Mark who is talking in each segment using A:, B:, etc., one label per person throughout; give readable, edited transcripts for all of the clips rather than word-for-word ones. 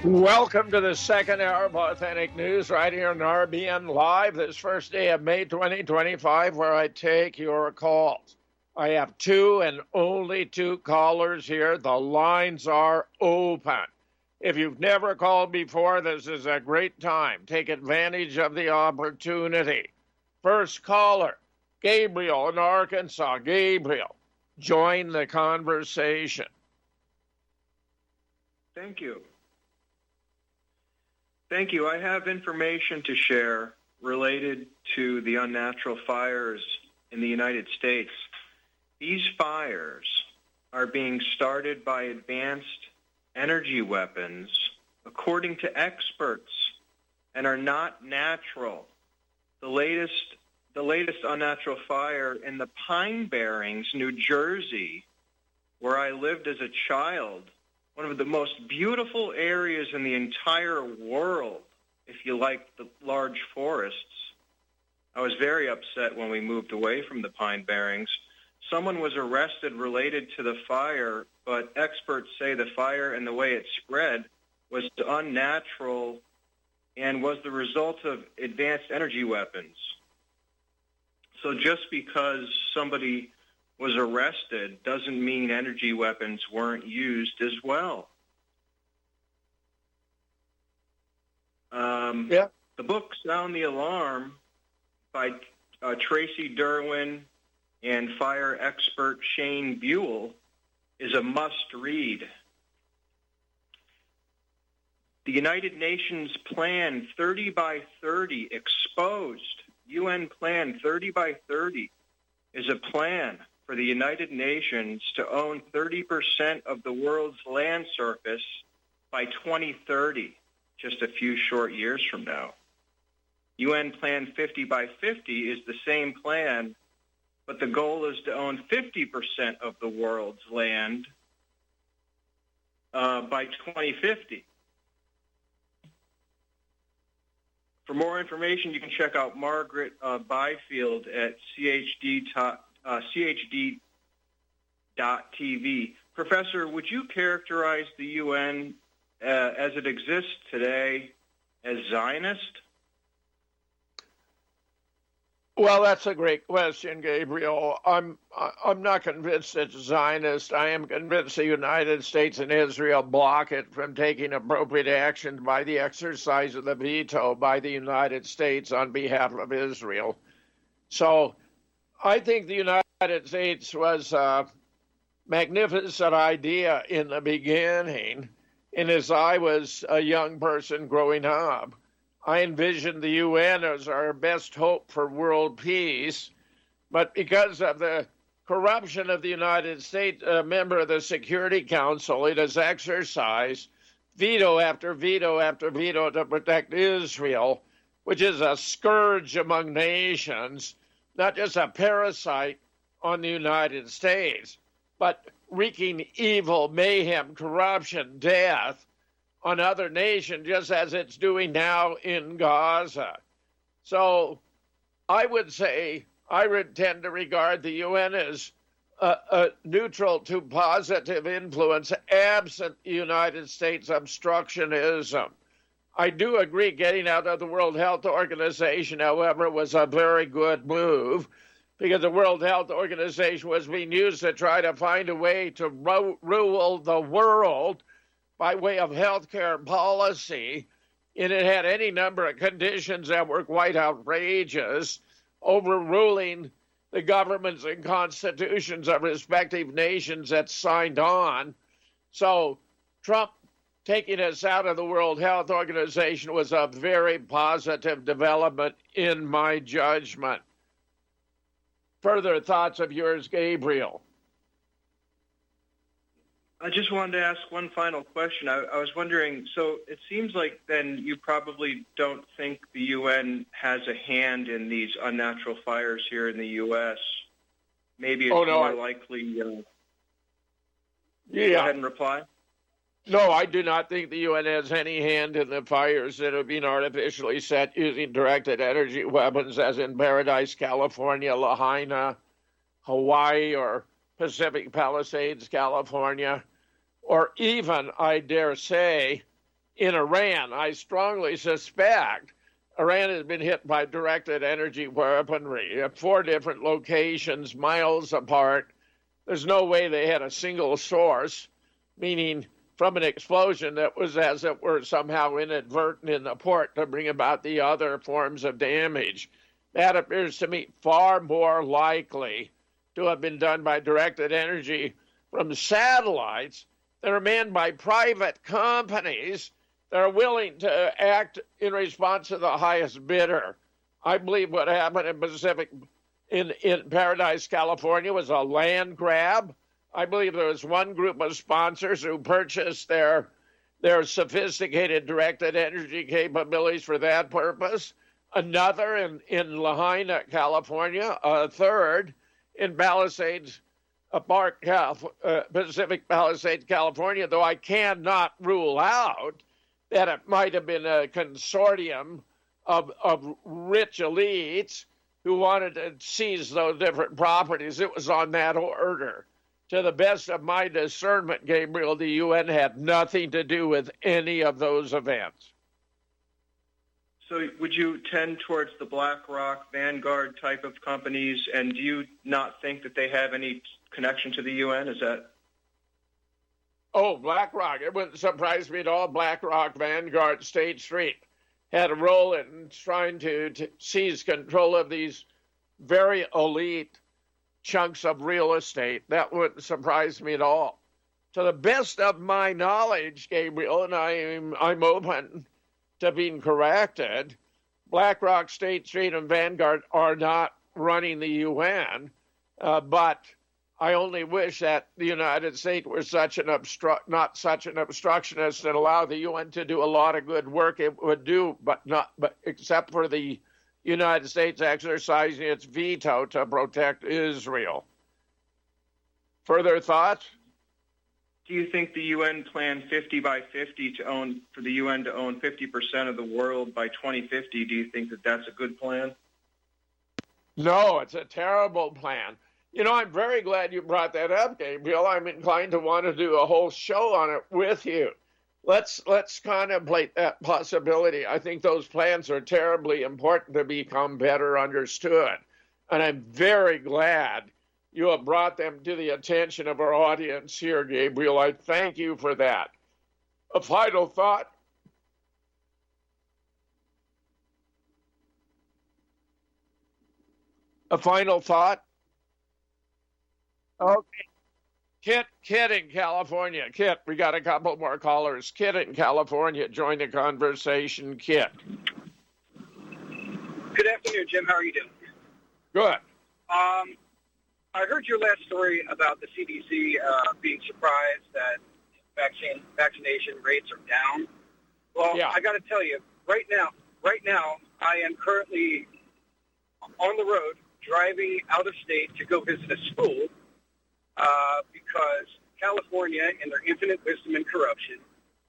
A: Welcome to the second hour of Authentic News right here on RBN Live this first day of May 2025, where I take your calls. I have two and only two callers here. The lines are open. If you've never called before, this is a great time. Take advantage of the opportunity. First caller, Gabriel in Arkansas. Gabriel, join the conversation.
B: Thank you. Thank you. I have information to share related to the unnatural fires in the United States. These fires are being started by advanced energy weapons, according to experts, and are not natural. The latest unnatural fire in the Pine Barrens, New Jersey, where I lived as a child, one of the most beautiful areas in the entire world, if you like the large forests. I was very upset when we moved away from the Pine Barrens. Someone was arrested related to the fire, but experts say the fire and the way it spread was unnatural and was the result of advanced energy weapons. So just because somebody was arrested doesn't mean energy weapons weren't used as well. The book Sound the Alarm by Tracy Derwin and fire expert Shane Buell is a must-read. The United Nations Plan 30 by 30 exposed. UN Plan 30 by 30 is a plan for the United Nations to own 30% of the world's land surface by 2030, just a few short years from now. UN Plan 50 by 50 is the same plan, but the goal is to own 50% of the world's land by 2050. For more information, you can check out Margaret Byfield at chd.tv. Professor, would you characterize the UN as it exists today as Zionist?
A: Well, that's a great question, Gabriel. I'm not convinced it's Zionist. I am convinced the United States and Israel block it from taking appropriate action by the exercise of the veto by the United States on behalf of Israel. So I think the United States was a magnificent idea in the beginning. And as I was a young person growing up, I envisioned the UN as our best hope for world peace. But because of the corruption of the United States, a member of the Security Council, it has exercised veto after veto after veto to protect Israel, which is a scourge among nations, not just a parasite on the United States, but wreaking evil, mayhem, corruption, death on other nations, just as it's doing now in Gaza. So I would say I would tend to regard the UN as a neutral to positive influence, absent the United States obstructionism. I do agree getting out of the World Health Organization, however, was a very good move, because the World Health Organization was being used to try to find a way to rule the world by way of healthcare policy, and it had any number of conditions that were quite outrageous, overruling the governments and constitutions of respective nations that signed on. So Trump taking us out of the World Health Organization was a very positive development in my judgment. Further thoughts of yours, Gabriel?
B: I just wanted to ask one final question. I was wondering, so it seems like then you probably don't think the UN has a hand in these unnatural fires here in the U.S. Maybe it's more likely... Go ahead and reply.
A: No, I do not think the UN has any hand in the fires that have been artificially set using directed energy weapons, as in Paradise, California, Lahaina, Hawaii, or Pacific Palisades, California, or even, I dare say, in Iran. I strongly suspect Iran has been hit by directed energy weaponry at 4 different locations, miles apart. There's no way they had a single source, meaning from an explosion that was, as it were, somehow inadvertent in the port to bring about the other forms of damage. That appears to me far more likely to have been done by directed energy from satellites that are manned by private companies that are willing to act in response to the highest bidder. I believe what happened in Paradise, California was a land grab. I believe there was one group of sponsors who purchased their sophisticated directed energy capabilities for that purpose. Another in Lahaina, California. A third in Palisades Park, Pacific Palisades, California, though I cannot rule out that it might have been a consortium of rich elites who wanted to seize those different properties. It was on that order. To the best of my discernment, Gabriel, the UN had nothing to do with any of those events.
B: So would you tend towards the BlackRock, Vanguard type of companies, and do you not think that they have any connection to the UN? Is that?
A: Oh, BlackRock. It wouldn't surprise me at all. BlackRock, Vanguard, State Street had a role in trying to seize control of these very elite chunks of real estate. That wouldn't surprise me at all. To the best of my knowledge, Gabriel, and I'm open to being corrected, BlackRock, State Street, and Vanguard are not running the UN, but I only wish that the United States were not such an obstructionist and allow the UN to do a lot of good work. It would do, but except for the United States exercising its veto to protect Israel. Further thoughts?
B: Do you think the UN planned 50 by 50 for the UN to own 50% of the world by 2050? Do you think that that's a good plan?
A: No, it's a terrible plan. You know, I'm very glad you brought that up, Gabriel. I'm inclined to want to do a whole show on it with you. Let's contemplate that possibility. I think those plans are terribly important to become better understood. And I'm very glad you have brought them to the attention of our audience here, Gabriel. I thank you for that. A final thought? A final thought? Okay. Kit in California. Kit, we got a couple more callers. Kit in California, join the conversation. Kit.
C: Good afternoon, Jim. How are you doing?
A: Good.
C: I heard your last story about the CDC being surprised that vaccination rates are down. Well, yeah. I got to tell you, right now, I am currently on the road driving out of state to go visit a school because California, in their infinite wisdom and corruption,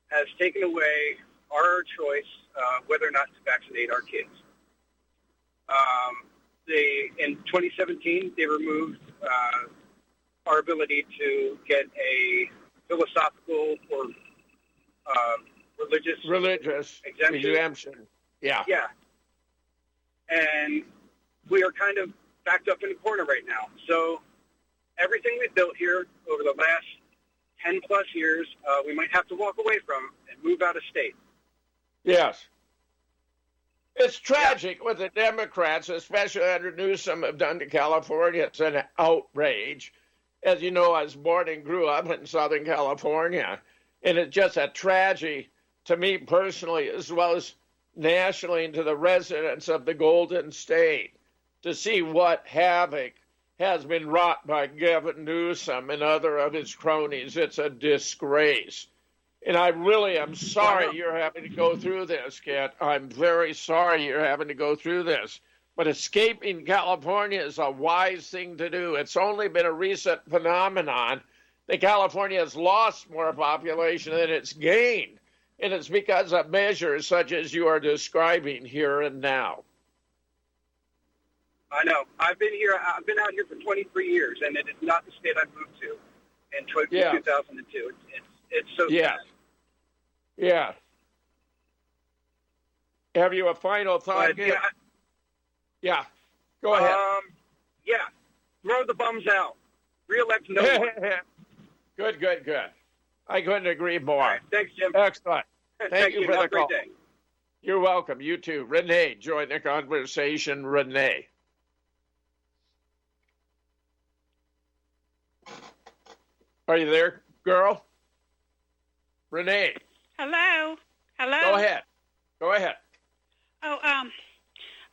C: has taken away our choice whether or not to vaccinate our kids. In 2017, they removed our ability to get a philosophical or religious
A: exemption. Yeah.
C: Yeah. And we are kind of backed up in a corner right now. So everything we built here over the last 10 plus years, we might have to walk away from and move out of state.
A: Yes. It's tragic what the Democrats, especially under Newsom, have done to California. It's an outrage. As you know, I was born and grew up in Southern California, and it's just a tragedy to me personally, as well as nationally, and to the residents of the Golden State, to see what havoc has been wrought by Gavin Newsom and other of his cronies. It's a disgrace. And I really am sorry you're having to go through this, Kit. I'm very sorry you're having to go through this. But escaping California is a wise thing to do. It's only been a recent phenomenon that California has lost more population than it's gained. And it's because of measures such as you are describing here and now.
C: I know. I've been out here for 23 years, and it is not the state I moved to in 2002. It's so sad.
A: Yeah. Have you a final thought? Yeah. Go ahead.
C: Yeah. Throw the bums out. Re-elect no one.
A: Good. I couldn't agree more.
C: All right, thanks, Jim.
A: Excellent. Thank you for
C: Have
A: the
C: a great
A: call.
C: day.
A: You're welcome. You too. Renee, join the conversation. Renee. Are you there, girl? Renee.
D: Hello.
A: Go ahead.
D: Oh,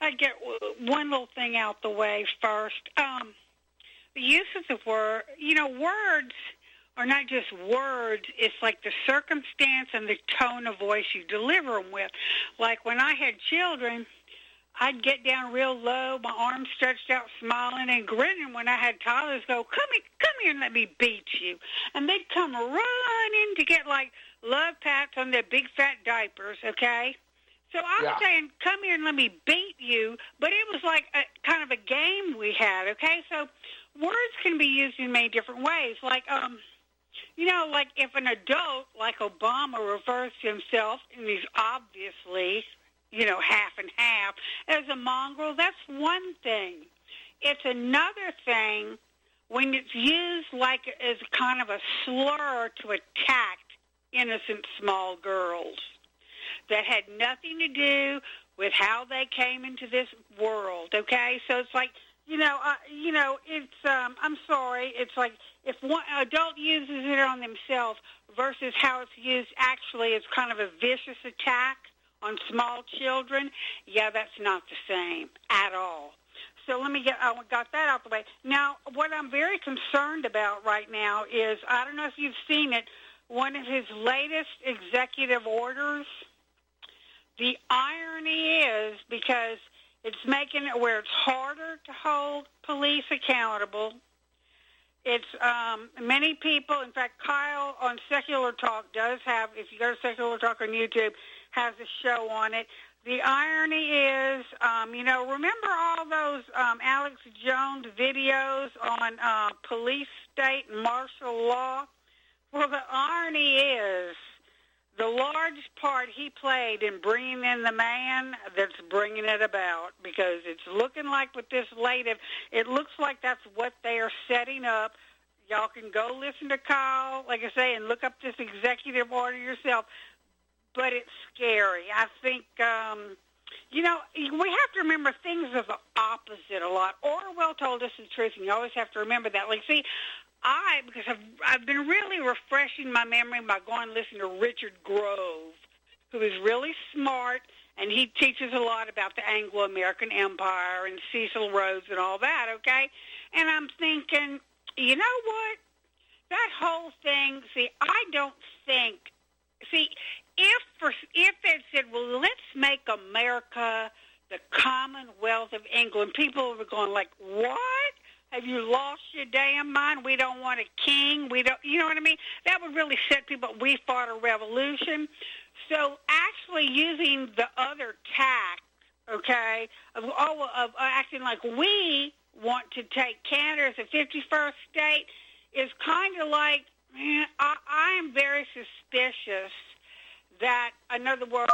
D: I get one little thing out the way first. The use of the word, words are not just words. It's like the circumstance and the tone of voice you deliver them with. Like when I had children, I'd get down real low, my arms stretched out, smiling and grinning when I had toddlers go, come here and let me beat you. And they'd come running to get like love pats on their big fat diapers, okay? So I was saying, come here and let me beat you, but it was like a kind of a game we had, okay? So words can be used in many different ways. Like, like if an adult like Obama refers to himself, and he's obviously, half and half, as a mongrel, that's one thing. It's another thing when it's used like as kind of a slur to attack innocent small girls that had nothing to do with how they came into this world, okay? So it's like, it's, I'm sorry, it's like if one adult uses it on themselves versus how it's used actually as kind of a vicious attack on small children, that's not the same at all. So I got that out the way. Now, what I'm very concerned about right now is, I don't know if you've seen it, one of his latest executive orders. The irony is, because it's making it where it's harder to hold police accountable. It's many people, in fact, Kyle on Secular Talk does have, if you go to Secular Talk on YouTube, has a show on it. The irony is, remember all those Alex Jones videos on police state and martial law? Well, the irony is, the large part he played in bringing in the man that's bringing it about, because it's looking like with this latest, it looks like that's what they are setting up. Y'all can go listen to Kyle, like I say, and look up this executive order yourself. But it's scary. I think, we have to remember things are the opposite a lot. Orwell told us the truth, and you always have to remember that. Like, see, because I've been really refreshing my memory by going and listening to Richard Grove, who is really smart, and he teaches a lot about the Anglo-American Empire and Cecil Rhodes and all that, okay? And I'm thinking, you know what? That whole thing, if it said, well, let's make America the Commonwealth of England, people were going like, what? Have you lost your damn mind? We don't want a king. We don't, you know what I mean? That would really set people, we fought a revolution. So actually using the other tack, okay, of acting like we want to take Canada as a 51st state is kind of like, I am very suspicious that, in other words,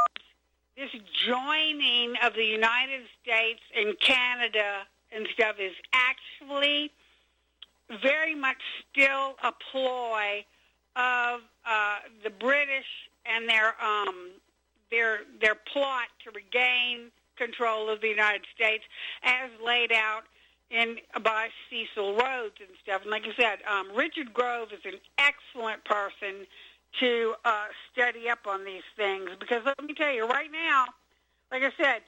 D: this joining of the United States and Canada and stuff is actually very much still a ploy of the British and their plot to regain control of the United States, as laid out by Cecil Rhodes and stuff. And like I said, Richard Grove is an excellent person to study up on these things, because let me tell you, right now, like I said,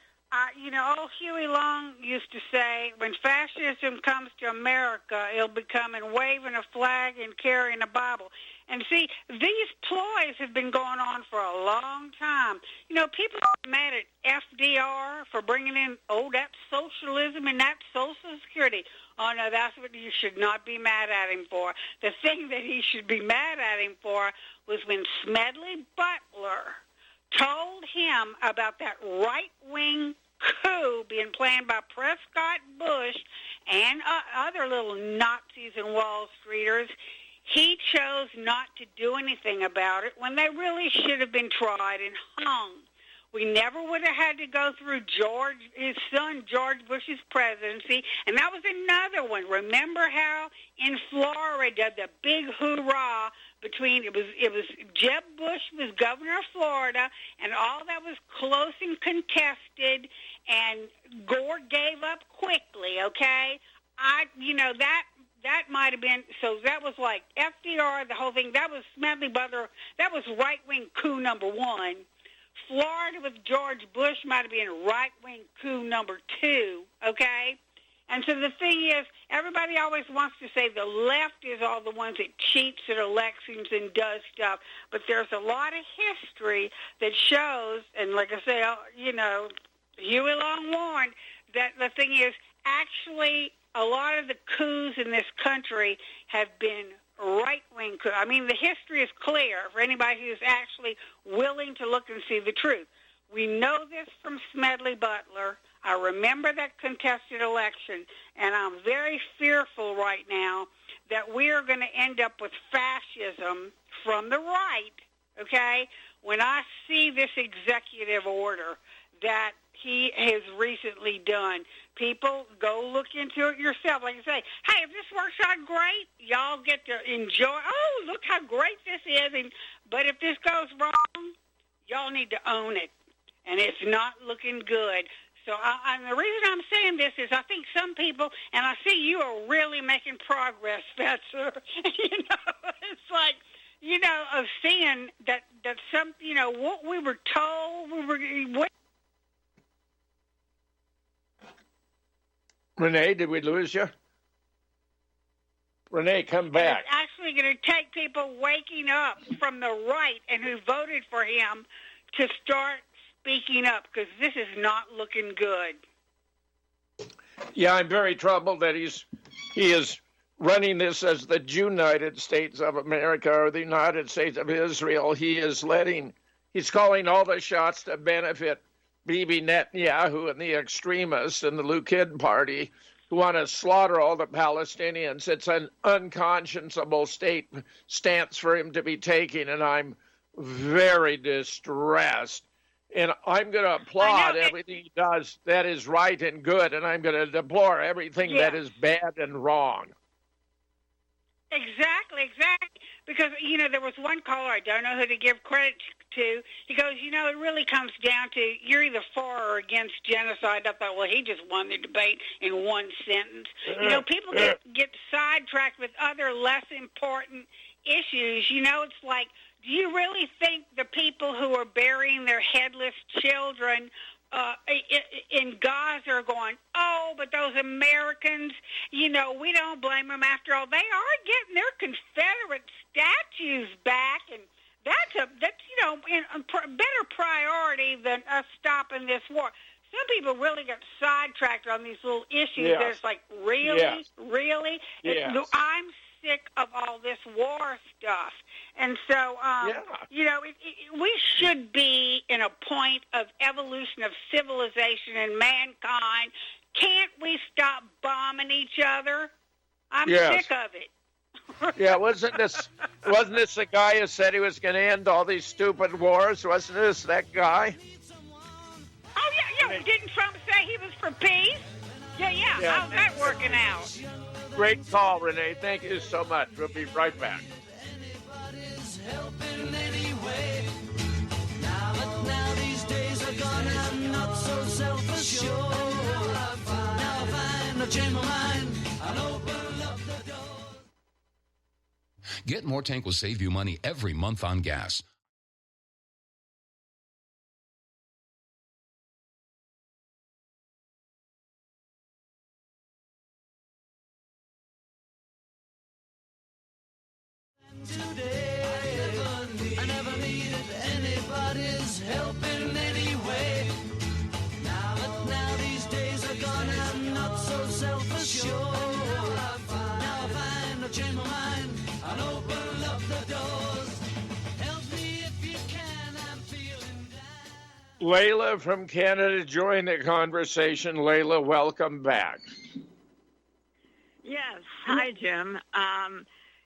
D: old Huey Long used to say, when fascism comes to America, it'll be coming waving a flag and carrying a Bible. And see, these ploys have been going on for a long time. People are mad at FDR for bringing in, that's socialism and that's Social Security. Oh, no, that's what you should not be mad at him for. The thing that he should be mad at him for was when Smedley Butler told him about that right-wing coup being planned by Prescott Bush and other little Nazis and Wall Streeters. He chose not to do anything about it when they really should have been tried and hung We never would have had to go through his son George Bush's presidency, and that was another one. Remember how in Florida the big hoorah between it was Jeb Bush was governor of Florida, and all that was close and contested, and Gore gave up quickly. Okay, that might have been, so that was like FDR, the whole thing. That was Smedley Butler. That was right-wing coup number one. Florida with George Bush might have been right-wing coup number two, okay? And so the thing is, everybody always wants to say the left is all the ones that cheats at elections and does stuff, but there's a lot of history that shows, and like I say, Huey Long warned, that the thing is, actually, a lot of the coups in this country have been right-wing coups. I mean, the history is clear for anybody who's actually willing to look and see the truth. We know this from Smedley Butler. I remember that contested election, and I'm very fearful right now that we are going to end up with fascism from the right, okay, when I see this executive order that he has recently done. People, go look into it yourself. Like I say, hey, if this works out great, y'all get to enjoy. Oh, look how great this is. But if this goes wrong, y'all need to own it. And it's not looking good. So the reason I'm saying this is I think some people, and I see you are really making progress, Fetzer. It's like, of seeing that some, what we were told,
A: Renee, did we lose you? Renee, come back.
D: It's actually going to take people waking up from the right and who voted for him to start speaking up, because this is not looking good.
A: Yeah, I'm very troubled that he is running this as the United States of America or the United States of Israel. He's calling all the shots to benefit Bibi Netanyahu and the extremists in the Likud party who want to slaughter all the Palestinians. It's an unconscionable stance for him to be taking, and I'm very distressed. And I'm going to applaud everything he does that is right and good, and I'm going to deplore everything that is bad and wrong.
D: Exactly. Because, there was one caller, I don't know who to give credit to. He goes, it really comes down to you're either for or against genocide. I thought, well, he just won the debate in one sentence. People get sidetracked with other less important issues. It's like, do you really think the people who are burying their headless children in Gaza are going, oh, but those Americans, we don't blame them after all. They are getting their Confederate statues back, and that's a better priority than us stopping this war. Some people really get sidetracked on these little issues. Yes. There's like, really?
A: Yes.
D: I'm sick of all this war stuff. And so, we should be in a point of evolution of civilization and mankind. Can't we stop bombing each other? I'm sick of it.
A: Yeah, wasn't this the guy who said he was going to end all these stupid wars? Wasn't this that guy?
D: Oh, yeah. Didn't Trump say he was for peace? Yeah. How's that working out?
A: Great call, Renee. Thank you so much. We'll be right back.
E: Now these days are gone, I'm not so self-assured. Now I find I've changed my mind, I'll open up the door.
F: Get More Tank will save you money every month on gas.
E: Today, I never needed anybody's help in any way. Now these days are gone, I'm not so self-assured. Now I find I've changed my mind, I'll open up the doors. Help me if you can, I'm feeling down.
A: Layla from Canada joined the conversation. Layla, welcome back.
G: Yes. Hi, Jim.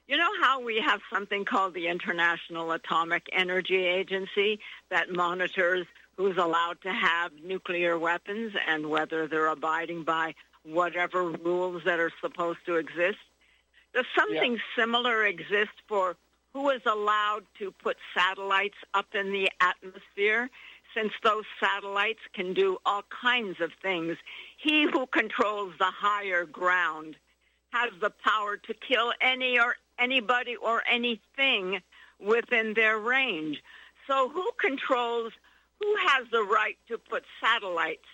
G: You know how we have something called the International Atomic Energy Agency that monitors who's allowed to have nuclear weapons and whether they're abiding by whatever rules that are supposed to exist. Does something similar exist for who is allowed to put satellites up in the atmosphere, since those satellites can do all kinds of things? He who controls the higher ground has the power to kill anybody or anything within their range. So who has the right to put satellites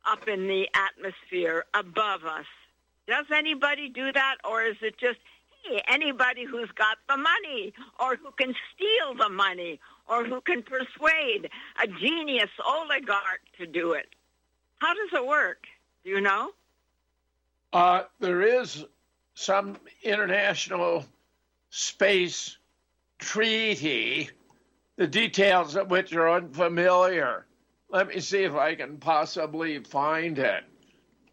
G: up in the atmosphere above us? Does anybody do that, or is it just anybody who's got the money, or who can steal the money, or who can persuade a genius oligarch to do it? How does it work? Do you know?
A: There is some international space treaty, the details of which are unfamiliar. Let me see if I can possibly find it.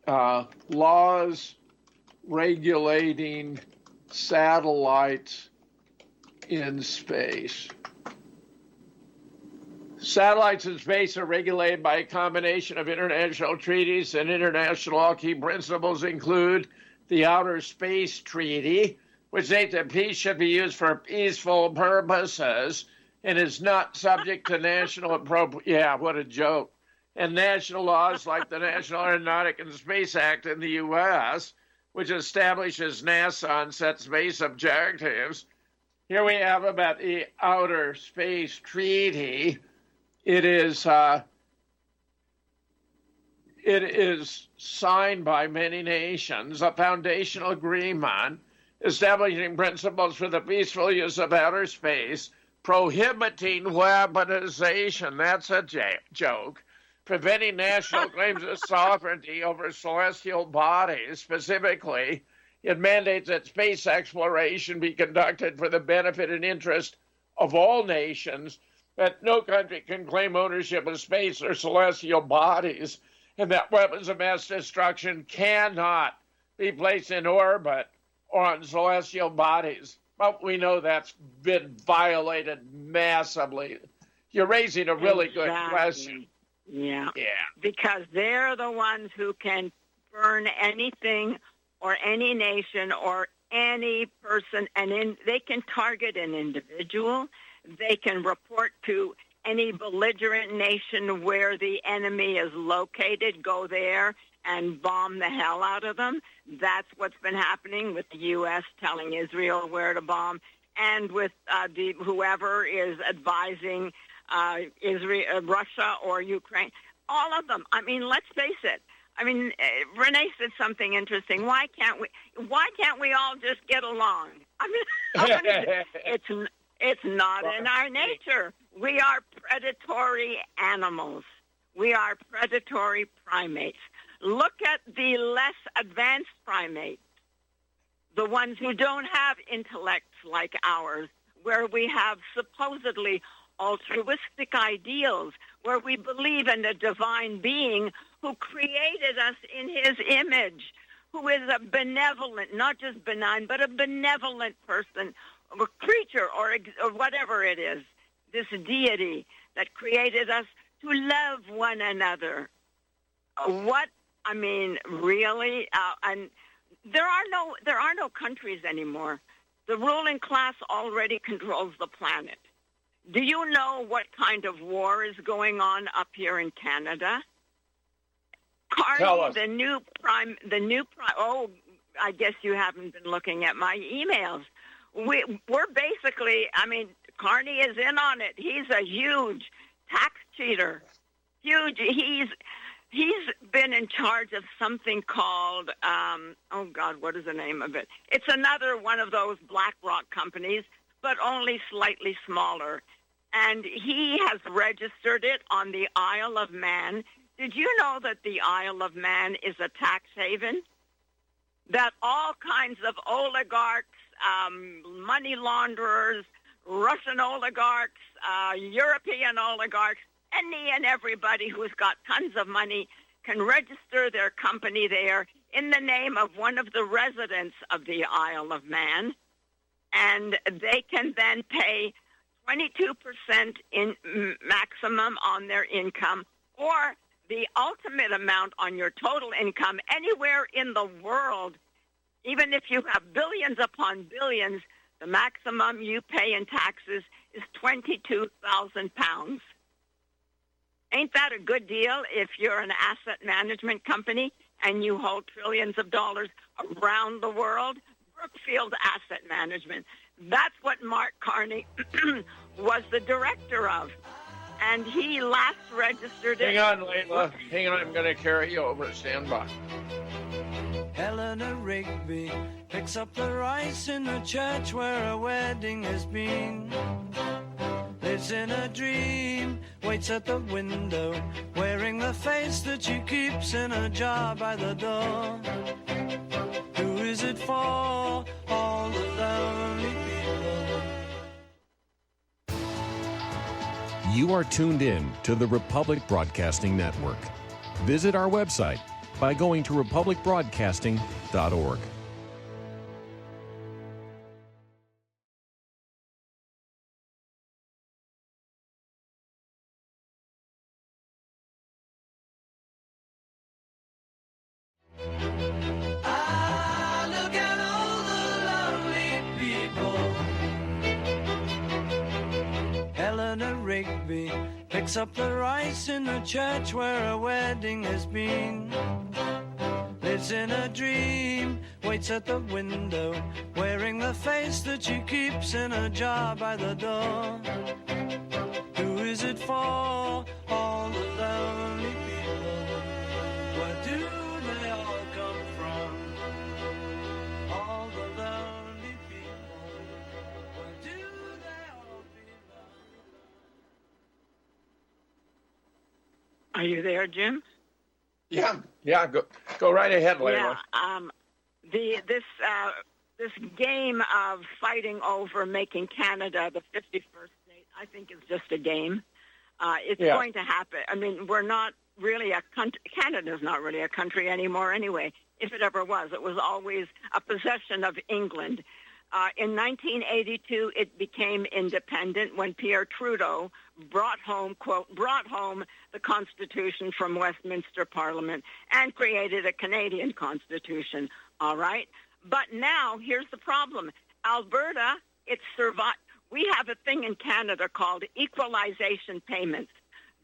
A: Laws regulating satellites in space. Satellites in space are regulated by a combination of international treaties, and international law key principles include the Outer Space Treaty, which states that peace should be used for peaceful purposes and is not subject to national yeah, what a joke. And national laws like the National Aeronautic and Space Act in the U.S., which establishes NASA and sets space objectives. Here we have about the Outer Space Treaty. It is signed by many nations, a foundational agreement establishing principles for the peaceful use of outer space, prohibiting weaponization, that's a joke, preventing national claims of sovereignty over celestial bodies. Specifically, it mandates that space exploration be conducted for the benefit and interest of all nations, that no country can claim ownership of space or celestial bodies, and that weapons of mass destruction cannot be placed in orbit or on celestial bodies. But we know that's been violated massively. You're raising a really good question.
G: Yeah. Because they're the ones who can burn anything or any nation or any person, and they can target an individual. They can report to any belligerent nation where the enemy is located, go there and bomb the hell out of them. That's what's been happening with the U.S. telling Israel where to bomb, and with whoever is advising Israel, Russia or Ukraine. All of them. I mean, let's face it. I mean, Renee said something interesting. Why can't we all just get along? I mean, it's not in our nature. We are predatory animals. We are predatory primates. Look at the less advanced primates, the ones who don't have intellects like ours, where we have supposedly altruistic ideals, where we believe in a divine being who created us in his image, who is a benevolent, not just benign, but a benevolent person, a creature or whatever it is, this deity that created us to love one another. Really? And there are no countries anymore. The ruling class already controls the planet. Do you know what kind of war is going on up here in Canada? Carney, the new prime. Oh, I guess you haven't been looking at my emails. We're basically, Carney is in on it. He's a huge tax cheater. Huge. He's been in charge of something called, what is the name of it? It's another one of those BlackRock companies, but only slightly smaller. And he has registered it on the Isle of Man. Did you know that the Isle of Man is a tax haven? That all kinds of oligarchs, money launderers, Russian oligarchs, European oligarchs, any and everybody who's got tons of money can register their company there in the name of one of the residents of the Isle of Man, and they can then pay 22% in maximum on their income, or the ultimate amount on your total income anywhere in the world. Even if you have billions upon billions, the maximum you pay in taxes is £22,000. Ain't that a good deal if you're an asset management company and you hold trillions of dollars around the world? Brookfield Asset Management. That's what Mark Carney was the director of. And he last registered it.
A: Hang on, Layla. Hang on, I'm going to carry you over. Stand by.
E: Eleanor Rigby picks up the rice in the church where a wedding has been. Lives in a dream, waits at the window, wearing the face that she keeps in a jar by the door. Who is it for? All the lonely people.
H: You are tuned in to the Republic Broadcasting Network. Visit our website by going to republicbroadcasting.org.
E: Look at all the lonely people. Eleanor Rigby picks up the rice in the church where a wedding has been. Lives in a dream, waits at the window, wearing the face that she keeps in a jar by the door. Who is it for? All the lonely people. Where do they all come from? All the lonely people. Where do they all belong?
G: Are you there, Jim?
A: Yeah, go right ahead, Layla.
G: Yeah, this game of fighting over making Canada the 51st state, I think is just a game. It's going to happen. I mean, we're not really a country. Canada's not really a country anymore anyway. If it ever was, it was always a possession of England. In 1982, it became independent when Pierre Trudeau brought home the Constitution from Westminster Parliament and created a Canadian Constitution, all right? But now, here's the problem. Alberta, it's survived. We have a thing in Canada called equalization payments.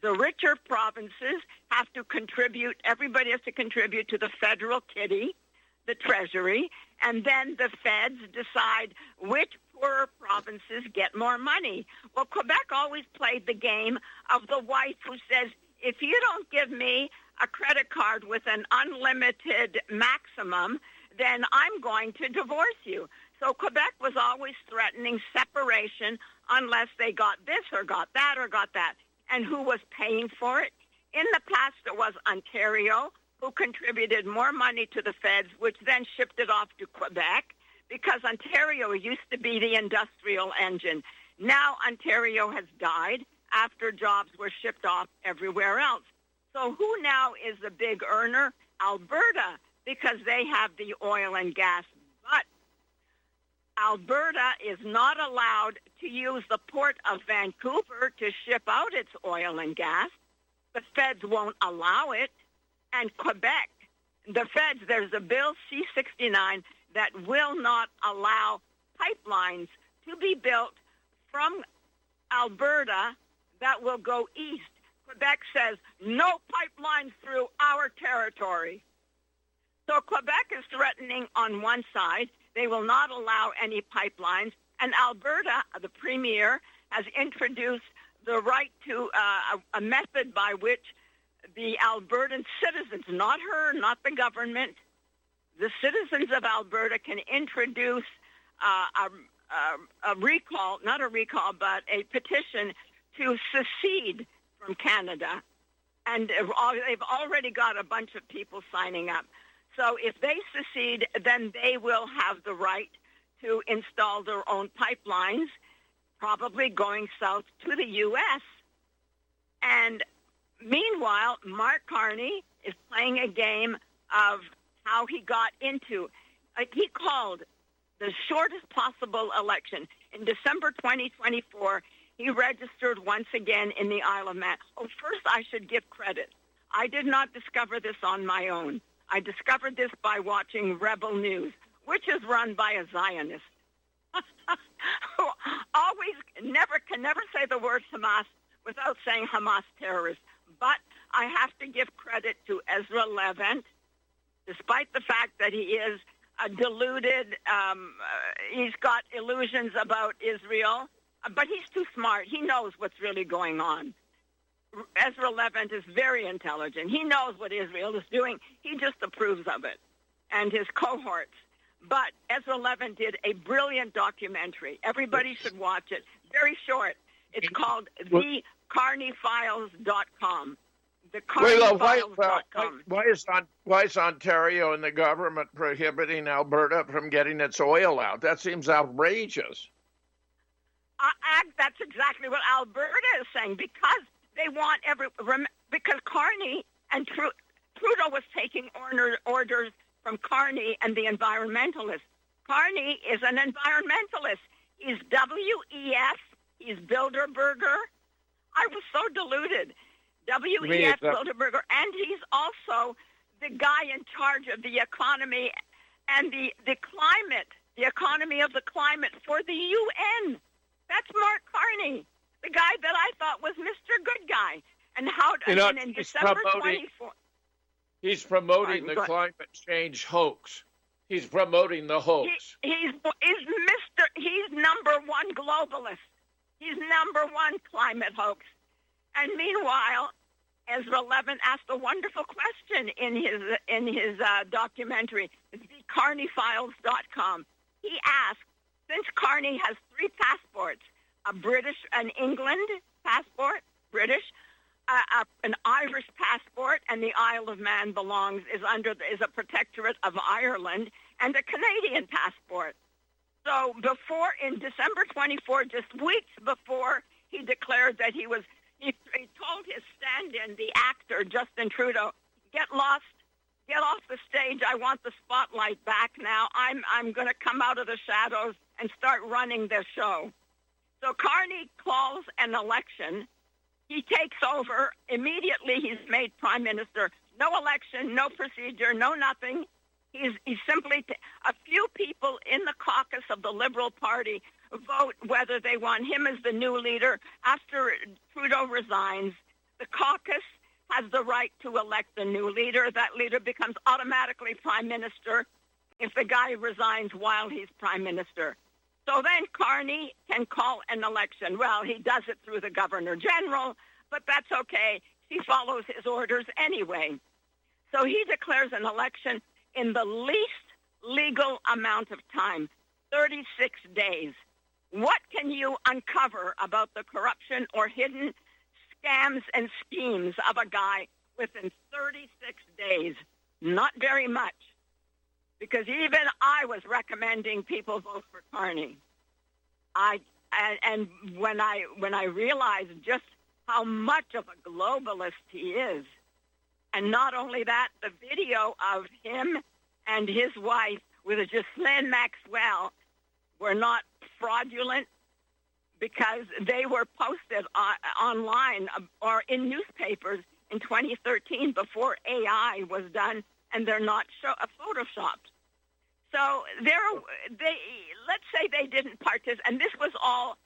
G: The richer provinces have to contribute, everybody has to contribute to the federal kitty, the Treasury, and then the feds decide which poorer provinces get more money. Well, Quebec always played the game of the wife who says, if you don't give me a credit card with an unlimited maximum, then I'm going to divorce you. So Quebec was always threatening separation unless they got this or got that or got that. And who was paying for it? In the past, it was Ontario, who contributed more money to the feds, which then shipped it off to Quebec, because Ontario used to be the industrial engine. Now Ontario has died after jobs were shipped off everywhere else. So who now is the big earner? Alberta, because they have the oil and gas. But Alberta is not allowed to use the port of Vancouver to ship out its oil and gas. The feds won't allow it. And Quebec, the feds, there's a bill C-69 that will not allow pipelines to be built from Alberta that will go east. Quebec says, no pipelines through our territory. So Quebec is threatening on one side. They will not allow any pipelines. And Alberta, the premier, has introduced the right to a method by which the Albertan citizens, not her, not the government, the citizens of Alberta can introduce a recall, not a recall, but a petition to secede from Canada. And they've already got a bunch of people signing up. So if they secede, then they will have the right to install their own pipelines, probably going south to the U.S. And meanwhile, Mark Carney is playing a game of how he got into, he called the shortest possible election. In December 2024, he registered once again in the Isle of Man. Oh, first I should give credit. I did not discover this on my own. I discovered this by watching Rebel News, which is run by a Zionist. Who can never say the word Hamas without saying Hamas terrorist. But I have to give credit to Ezra Levant, despite the fact that he is deluded. He's got illusions about Israel, but he's too smart. He knows what's really going on. Ezra Levant is very intelligent. He knows what Israel is doing. He just approves of it, and his cohorts. But Ezra Levant did a brilliant documentary. Everybody should watch it. Very short. It's called thecarneyfiles.com. TheCarneyFiles.com.
A: Why is Ontario and the government prohibiting Alberta from getting its oil out? That seems outrageous.
G: That's exactly what Alberta is saying, because they want because Carney and Trudeau was taking orders from Carney and the environmentalists. Carney is an environmentalist. He's WEF. He's Bilderberger. I was so deluded. WEF Bilderberger, and he's also the guy in charge of the economy and the climate, the economy of the climate for the UN. That's Mark Carney, the guy that I thought was Mr. Good Guy. And in December 24th.
A: He's promoting the climate change hoax. He's promoting the hoax.
G: He's number one globalist. He's number one climate hoax. And meanwhile, Ezra Levant asked a wonderful question in his documentary, thecarneyfiles.com. He asked, since Carney has 3 passports, an England passport, British, an Irish passport, and the Isle of Man is a protectorate of Ireland, and a Canadian passport. So in December 24, just weeks before he declared that he told his stand-in, the actor Justin Trudeau, get lost, get off the stage. I want the spotlight back now. I'm going to come out of the shadows and start running the show. So Carney calls an election. He takes over. Immediately he's made prime minister. No election, no procedure, no nothing. He's simply a few people in the caucus of the Liberal Party vote whether they want him as the new leader. After Trudeau resigns, the caucus has the right to elect the new leader. That leader becomes automatically prime minister if the guy resigns while he's prime minister. So then Carney can call an election. Well, he does it through the Governor General, but that's okay. He follows his orders anyway. So he declares an election in the least legal amount of time, 36 days. What can you uncover about the corruption or hidden scams and schemes of a guy within 36 days? Not very much, because even I was recommending people vote for Carney. And when I realized just how much of a globalist he is, and not only that, the video of him and his wife with Ghislaine Maxwell were not fraudulent, because they were posted online or in newspapers in 2013 before AI was done, and they're not photoshopped. So let's say they didn't participate, and this was all,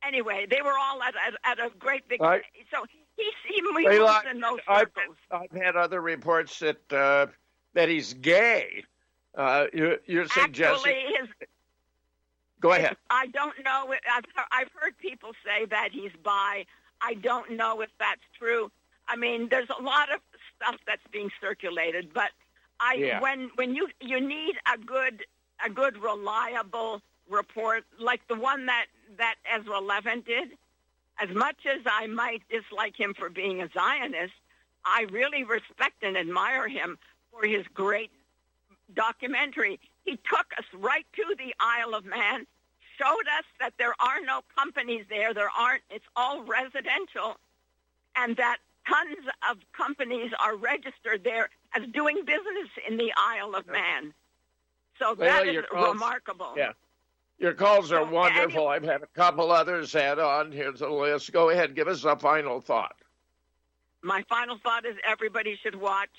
G: anyway, they were all at a great big, so he moves in those circles.
A: I've had other reports that he's gay. You're suggesting...
G: Actually,
A: Go ahead.
G: I don't know. I've heard people say that he's bi. I don't know if that's true. I mean, there's a lot of stuff that's being circulated, but when you need a good reliable report like the one that Ezra Levant did, as much as I might dislike him for being a Zionist, I really respect and admire him for his great documentary. He took us right to the Isle of Man, showed us that there are no companies there. It's all residential, and that tons of companies are registered there as doing business in the Isle of Man. So that is remarkable.
A: Yeah. Your calls are wonderful. I've had a couple others add on here to the list. Go ahead. Give us a final thought.
G: My final thought is everybody should watch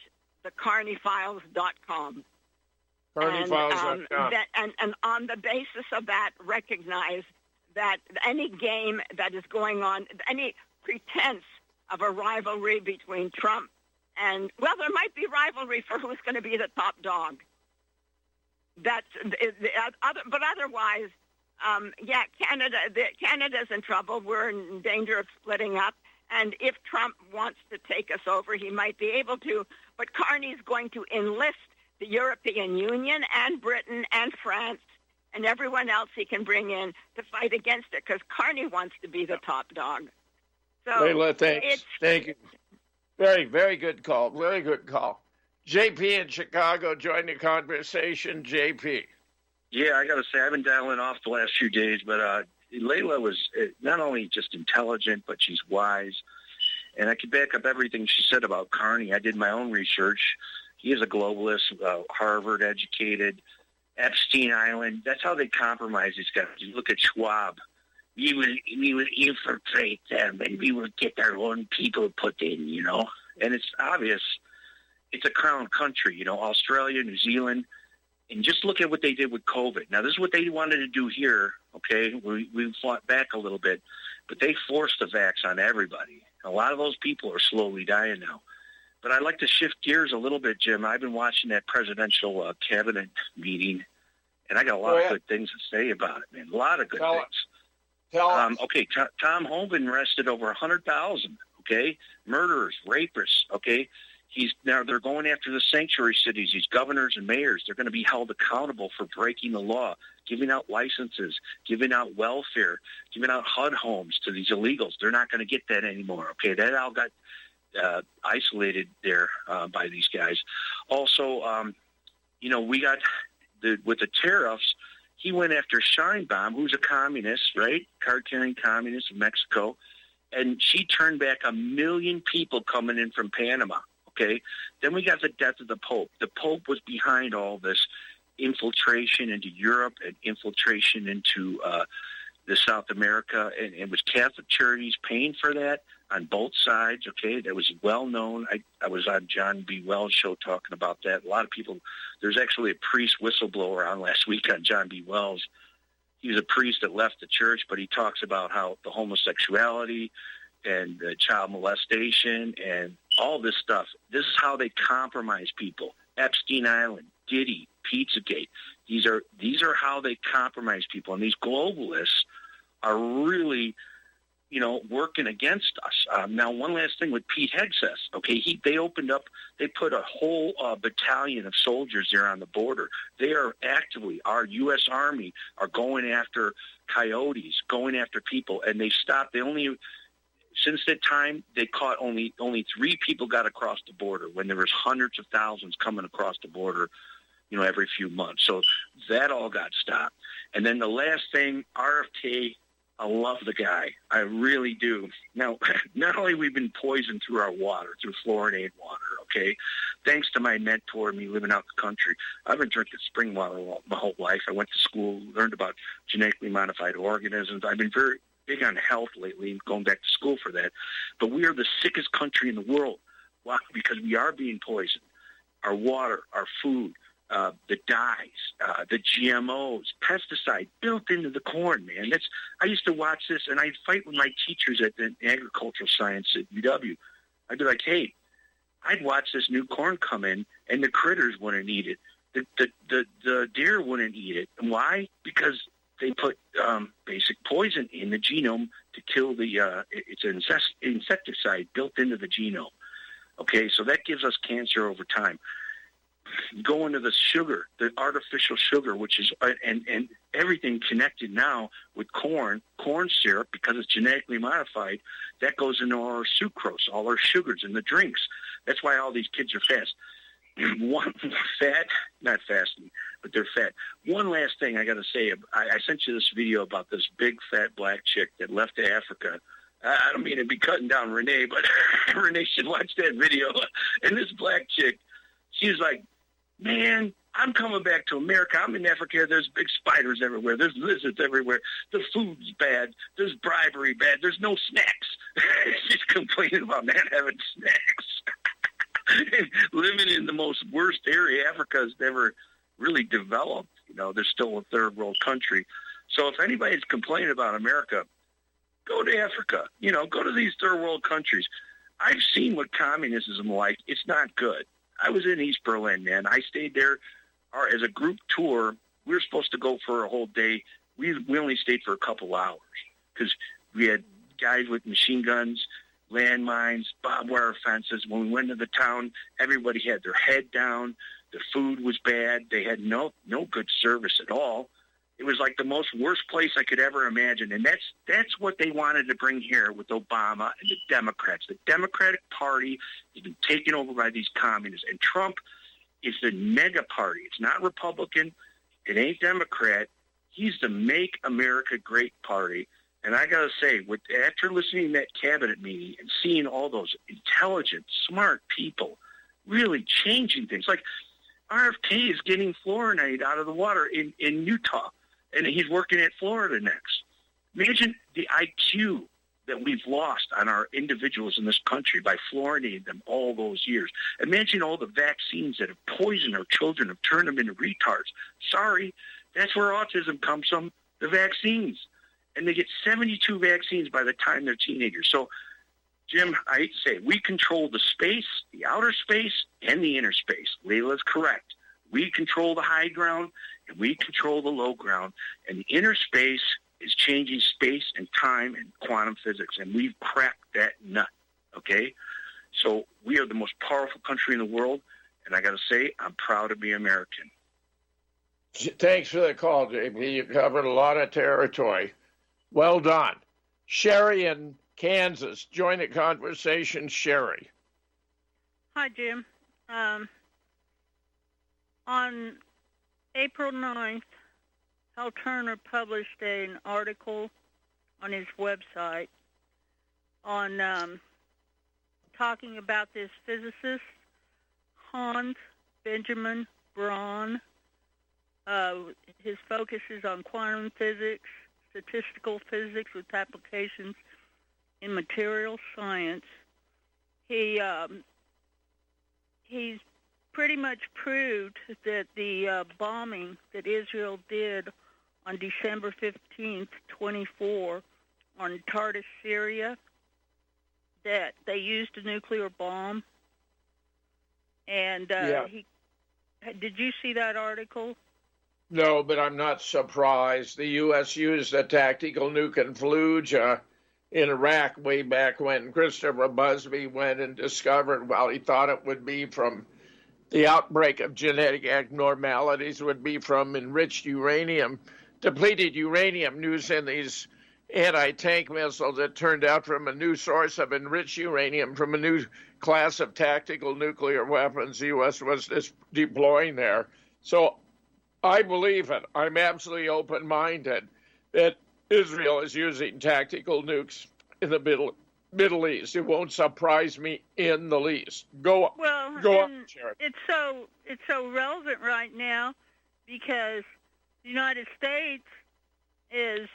G: the carneyfiles.com.
A: Carneyfiles.com.
G: And on the basis of that, recognize that any game that is going on, any pretense of a rivalry between Trump and, well, there might be rivalry for who's going to be the top dog. But otherwise, Canada's in trouble. We're in danger of splitting up. And if Trump wants to take us over, he might be able to. But Carney's going to enlist the European Union and Britain and France and everyone else he can bring in to fight against it, because Carney wants to be the top dog. So
A: Layla, thanks. Thank you. Very, very good call. Very good call. JP in Chicago, join the conversation. JP.
I: Yeah, I got to say, I've been dialing off the last few days, but Layla was not only just intelligent, but she's wise. And I could back up everything she said about Carney. I did my own research. He is a globalist, Harvard educated, Epstein Island. That's how they compromise these guys. You look at Schwab. We will infiltrate them, and we will get our own people put in, you know. And it's obvious. It's a crown country, you know, Australia, New Zealand. And just look at what they did with COVID. Now, this is what they wanted to do here, okay? We fought back a little bit, but they forced the vax on everybody. A lot of those people are slowly dying now. But I'd like to shift gears a little bit, Jim. I've been watching that presidential cabinet meeting, and I got a lot of good things to say about it, man. A lot of good things.
A: Tell us.
I: Okay, Tom Homan arrested over 100,000, okay? Murderers, rapists, okay? They're going after the sanctuary cities, these governors and mayors. They're going to be held accountable for breaking the law, giving out licenses, giving out welfare, giving out HUD homes to these illegals. They're not going to get that anymore, okay? That all got isolated there by these guys. Also, we got with the tariffs, he went after Sheinbaum, who's a communist, right? Card-carrying communist in Mexico. And she turned back 1 million people coming in from Panama. Okay, then we got the death of the Pope. The Pope was behind all this infiltration into Europe and infiltration into the South America, and it was Catholic charities paying for that on both sides. Okay, that was well known. I was on John B. Wells' show talking about that. A lot of people. There's actually a priest whistleblower on last week on John B. Wells. He was a priest that left the church, but he talks about how the homosexuality and the child molestation and all this stuff. This is how they compromise people. Epstein Island, Diddy, Pizzagate. These are how they compromise people. And these globalists are really, working against us. Now, one last thing with Pete Hegseth. Okay, they put a whole battalion of soldiers there on the border. They are actively, our U.S. Army are going after coyotes, going after people, and they stopped. Since that time, they caught only 3 people got across the border when there was hundreds of thousands coming across the border, every few months. So that all got stopped. And then the last thing, RFK, I love the guy. I really do. Now, not only we've been poisoned through our water, through fluoridated water, okay, thanks to my mentor, me living out the country, I've been drinking spring water my whole life. I went to school, learned about genetically modified organisms. I've been very big on health lately and going back to school for that. But we are the sickest country in the world. Why? Because we are being poisoned. Our water, our food, the dyes, the GMOs, pesticide built into the corn, man. I used to watch this, and I'd fight with my teachers at the agricultural science at UW. I'd be like, hey, I'd watch this new corn come in, and the critters wouldn't eat it. The deer wouldn't eat it. And why? Because they put basic poison in the genome to kill it's an insecticide built into the genome. Okay, so that gives us cancer over time. Go into the sugar, the artificial sugar, which is, and everything connected now with corn syrup, because it's genetically modified, that goes into our sucrose, all our sugars in the drinks. That's why all these kids are fast. Not fasting, but they're fat. One last thing I got to say. I sent you this video about this big fat black chick that left Africa. I don't mean to be cutting down Renee, but Renee should watch that video. And this black chick, she was like, man, I'm coming back to America. I'm in Africa. There's big spiders everywhere. There's lizards everywhere. The food's bad. There's bribery bad. There's no snacks. She's complaining about not having snacks. Living in the most worst area Africa's ever really developed. You know, they're still a third world country. So if anybody's complaining about America, go to Africa. You know, go to these third world countries. I've seen what communism is like. It's not good. I was in East Berlin, man. I stayed there as a group tour. We were supposed to go for a whole day. We only stayed for a couple hours because we had guys with machine guns, landmines, barbed wire fences. When we went to the town, everybody had their head down. The food was bad. They had no good service at all. It was like the most worst place I could ever imagine. And that's what they wanted to bring here with Obama and the Democrats. The Democratic Party has been taken over by these communists. And Trump is the mega party. It's not Republican. It ain't Democrat. He's the Make America Great Party. And I got to say, after listening to that cabinet meeting and seeing all those intelligent, smart people really changing things, like RFK is getting fluoride out of the water in Utah, and he's working at Florida next. Imagine the IQ that we've lost on our individuals in this country by fluoridating them all those years. Imagine all the vaccines that have poisoned our children, have turned them into retards. Sorry, that's where autism comes from, the vaccines. And they get 72 vaccines by the time they're teenagers. So, Jim, I hate to say it, we control the space, the outer space, and the inner space. Layla's correct. We control the high ground, and we control the low ground. And the inner space is changing space and time and quantum physics, and we've cracked that nut, okay? So we are the most powerful country in the world, and I got to say, I'm proud to be American.
A: Thanks for the call, JP. You covered a lot of territory. Well done. Sherry in Kansas, join the conversation. Sherry.
J: Hi, Jim. On April 9th, Hal Turner published an article on his website on talking about this physicist, Hans Benjamin Braun. His focus is on quantum physics, statistical physics with applications in material science. He's pretty much proved that the bombing that Israel did on December 15th, 24, on Tartus, Syria, that they used a nuclear bomb. And did you see that article?
A: No, but I'm not surprised. The U.S. used a tactical nuke in Fallujah in Iraq way back when Christopher Busby went and discovered, well, he thought it would be from the outbreak of genetic abnormalities, would be from enriched uranium, depleted uranium used in these anti-tank missiles that turned out from a new source of enriched uranium from a new class of tactical nuclear weapons the U.S. was deploying there. So I believe it. I'm absolutely open-minded that Israel is using tactical nukes in the Middle East. It won't surprise me in the least. Go on, Sharon.
J: It's so relevant right now because the United States is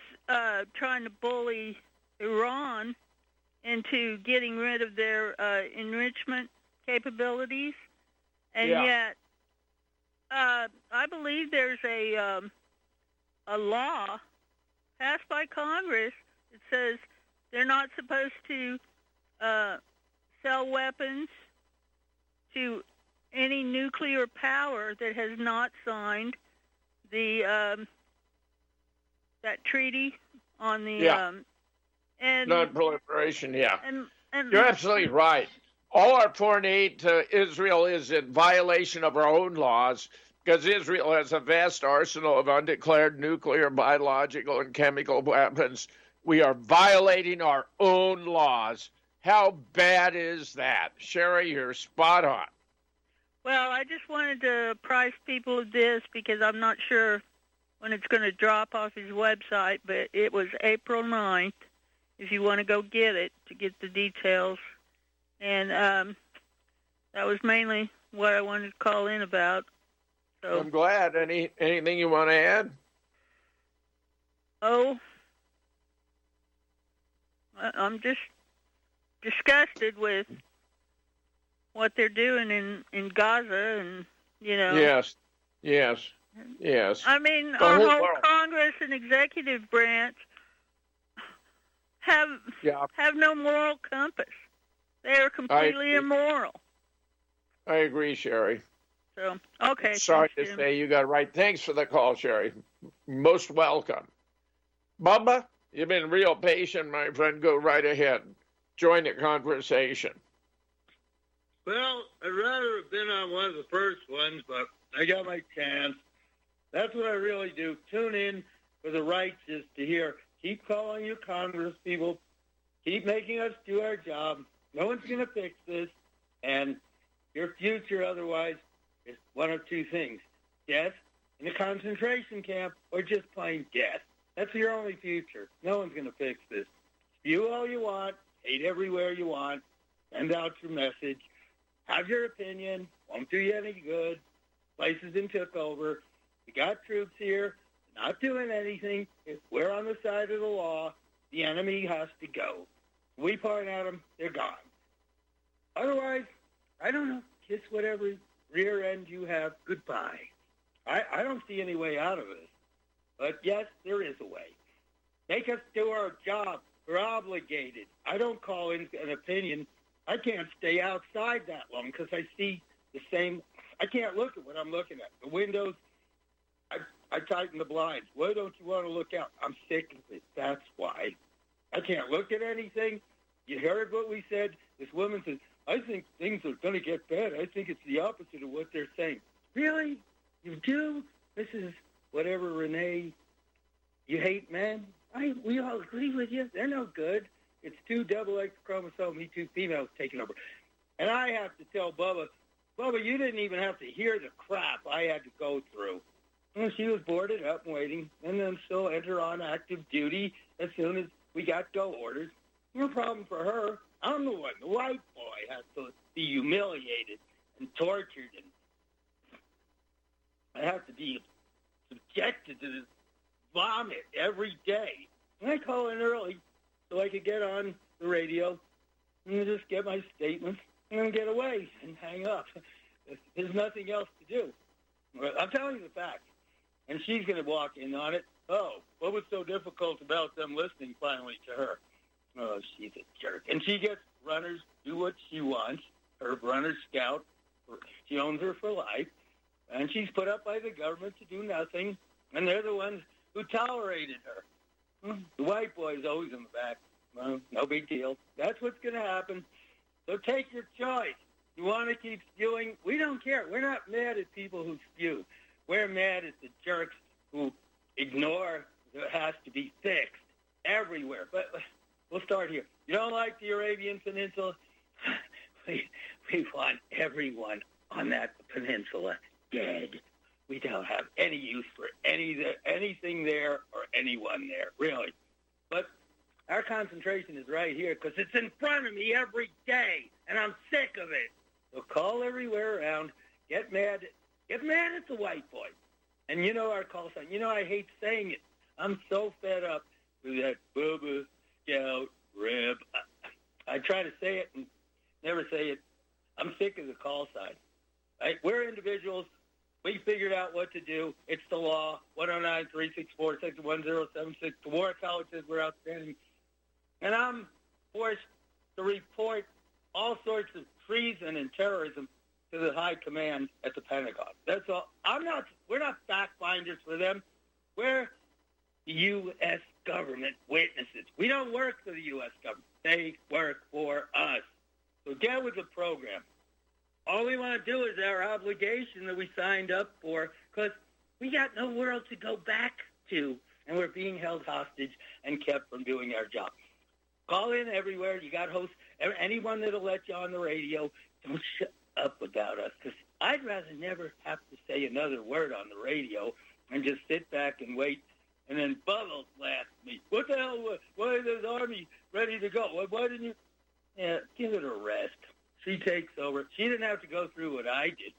J: trying to bully Iran into getting rid of their enrichment capabilities, and yet I believe there's a law passed by Congress that says they're not supposed to sell weapons to any nuclear power that has not signed the that treaty on the and
A: non-proliferation.
J: And
A: you're absolutely right. All our foreign aid to Israel is in violation of our own laws because Israel has a vast arsenal of undeclared nuclear, biological, and chemical weapons. We are violating our own laws. How bad is that? Sherry, you're spot on.
J: Well, I just wanted to apprise people of this because I'm not sure when it's going to drop off his website, but it was April 9th, if you want to go get it, to get the details. And that was mainly what I wanted to call in about. So,
A: I'm glad. Anything you want to add?
J: Oh, I'm just disgusted with what they're doing in Gaza, and
A: Yes.
J: I mean,
A: The
J: our
A: whole
J: whole
A: world.
J: Congress and executive branch have no moral compass. They are completely immoral.
A: I agree, Sherry.
J: So, okay.
A: Sorry
J: thanks,
A: to
J: Jim.
A: say you got it right. Thanks for the call, Sherry. Most welcome. Bubba, you've been real patient, my friend. Go right ahead. Join the conversation.
K: Well, I'd rather have been on one of the first ones, but I got my chance. That's what I really do. Tune in for the righteous to hear. Keep calling your Congress people. Keep making us do our job. No one's going to fix this. And your future otherwise is one of two things. Death in a concentration camp or just plain death. That's your only future. No one's going to fix this. Spew all you want. Hate everywhere you want. Send out your message. Have your opinion. Won't do you any good. Place has been took over. We got troops here. Not doing anything. If we're on the side of the law, the enemy has to go. We point at them, they're gone. Otherwise, I don't know. Kiss whatever rear end you have. Goodbye. I don't see any way out of this. But yes, there is a way. Make us do our job. We're obligated. I don't call in an opinion. I can't stay outside that long because I see the same. I can't look at what I'm looking at. The windows, I tighten the blinds. Why don't you want to look out? I'm sick of it. That's why. I can't look at anything. You heard what we said? This woman says, I think things are going to get bad. I think it's the opposite of what they're saying. Really? You do? This is whatever, Renee. You hate men? We all agree with you. They're no good. It's two double X chromosome, E2 females taking over. And I have to tell Bubba, you didn't even have to hear the crap I had to go through. Well, she was boarded up and waiting, and then she'll enter on active duty as soon as we got go orders. No problem for her. I'm the one. The white boy has to be humiliated and tortured, and I have to be subjected to this vomit every day. And I call in early so I could get on the radio and just get my statements and then get away and hang up. There's nothing else to do. I'm telling you the facts. And she's going to walk in on it. Oh, what was so difficult about them listening finally to her? Oh, she's a jerk. And she gets runners do what she wants. Her runner scout, she owns her for life. And she's put up by the government to do nothing. And they're the ones who tolerated her. The white boy's always in the back. Well, no big deal. That's what's going to happen. So take your choice. You want to keep spewing? We don't care. We're not mad at people who spew. We're mad at the jerks who ignore that has to be fixed everywhere. But we'll start here. You don't like the Arabian Peninsula? We want everyone on that peninsula dead. We don't have any use for anything there or anyone there, really. But our concentration is right here because it's in front of me every day, and I'm sick of it. So call everywhere around. Get mad at the white boy. And you know our call sign. You know I hate saying it. I'm so fed up with that Bubba, Scout, Reb. I try to say it and never say it. I'm sick of the call sign. Right? We're individuals. We figured out what to do. It's the law. 109-364, section 1076. The War College says we're outstanding. And I'm forced to report all sorts of treason and terrorism to the high command at the Pentagon. That's all. We're not fact finders for them. We're the U.S. government witnesses. We don't work for the U.S. government. They work for us. So get with the program. All we want to do is our obligation that we signed up for because we got no world to go back to, and we're being held hostage and kept from doing our job. Call in everywhere. You got hosts. Anyone that'll let you on the radio, don't shut up about us because I'd rather never have to say another word on the radio and just sit back and wait. And then Bubba will laugh at me. What the hell? Why is this army ready to go? Why didn't you? Yeah, give it a rest. She takes over. She didn't have to go through what I did.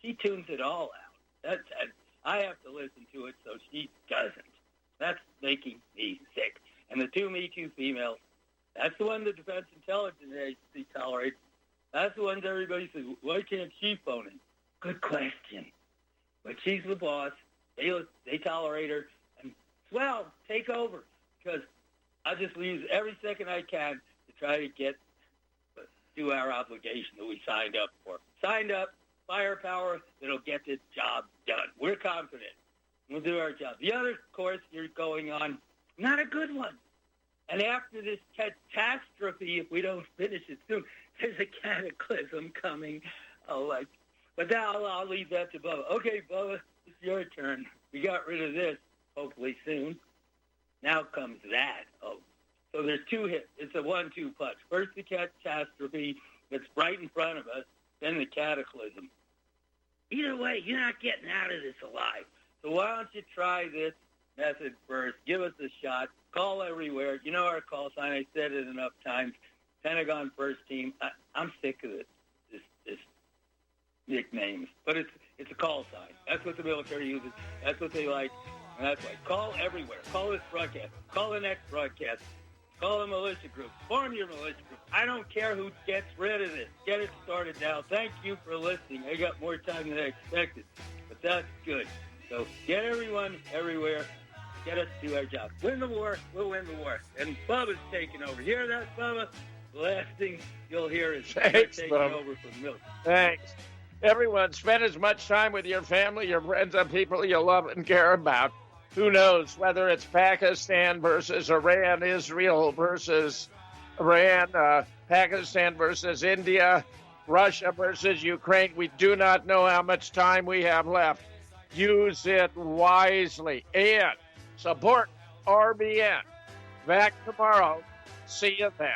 K: She tunes it all out. I have to listen to it so she doesn't. That's making me sick. And the two Me Too females, that's the one the Defense Intelligence Agency tolerates. That's the ones everybody says, why can't she phone in? Good question. But she's the boss. They tolerate her. And, well, take over. Because I'll just use every second I can to try to do our obligation that we signed up for. Signed up, firepower that'll get this job done. We're confident. We'll do our job. The other course you're going on, not a good one. And after this catastrophe, if we don't finish it soon, there's a cataclysm coming. But now I'll leave that to Bubba. Okay, Bubba, it's your turn. We got rid of this, hopefully soon. Now comes that. Oh, so there's two hits. It's a 1-2 punch. First the catastrophe that's right in front of us, then the cataclysm. Either way, you're not getting out of this alive. So why don't you try this method first? Give us a shot. Call everywhere. You know our call sign. I said it enough times. Pentagon First Team. I'm sick of it. This nicknames, but it's a call sign. That's what the military uses. That's what they like. And that's why. Call everywhere. Call this broadcast. Call the next broadcast. Call the militia group. Form your militia group. I don't care who gets rid of this. Get it started now. Thank you for listening. I got more time than I expected, but that's good. So get everyone everywhere. Get us to do our job. Win the war. We'll win the war. And Bubba's taking over. Hear that, Bubba? The last thing you'll hear is taking over from milk.
A: Thanks. Everyone, spend as much time with your family, your friends, and people you love and care about. Who knows whether it's Pakistan versus Iran, Israel versus Iran, Pakistan versus India, Russia versus Ukraine. We do not know how much time we have left. Use it wisely and support RBN. Back tomorrow. See you then.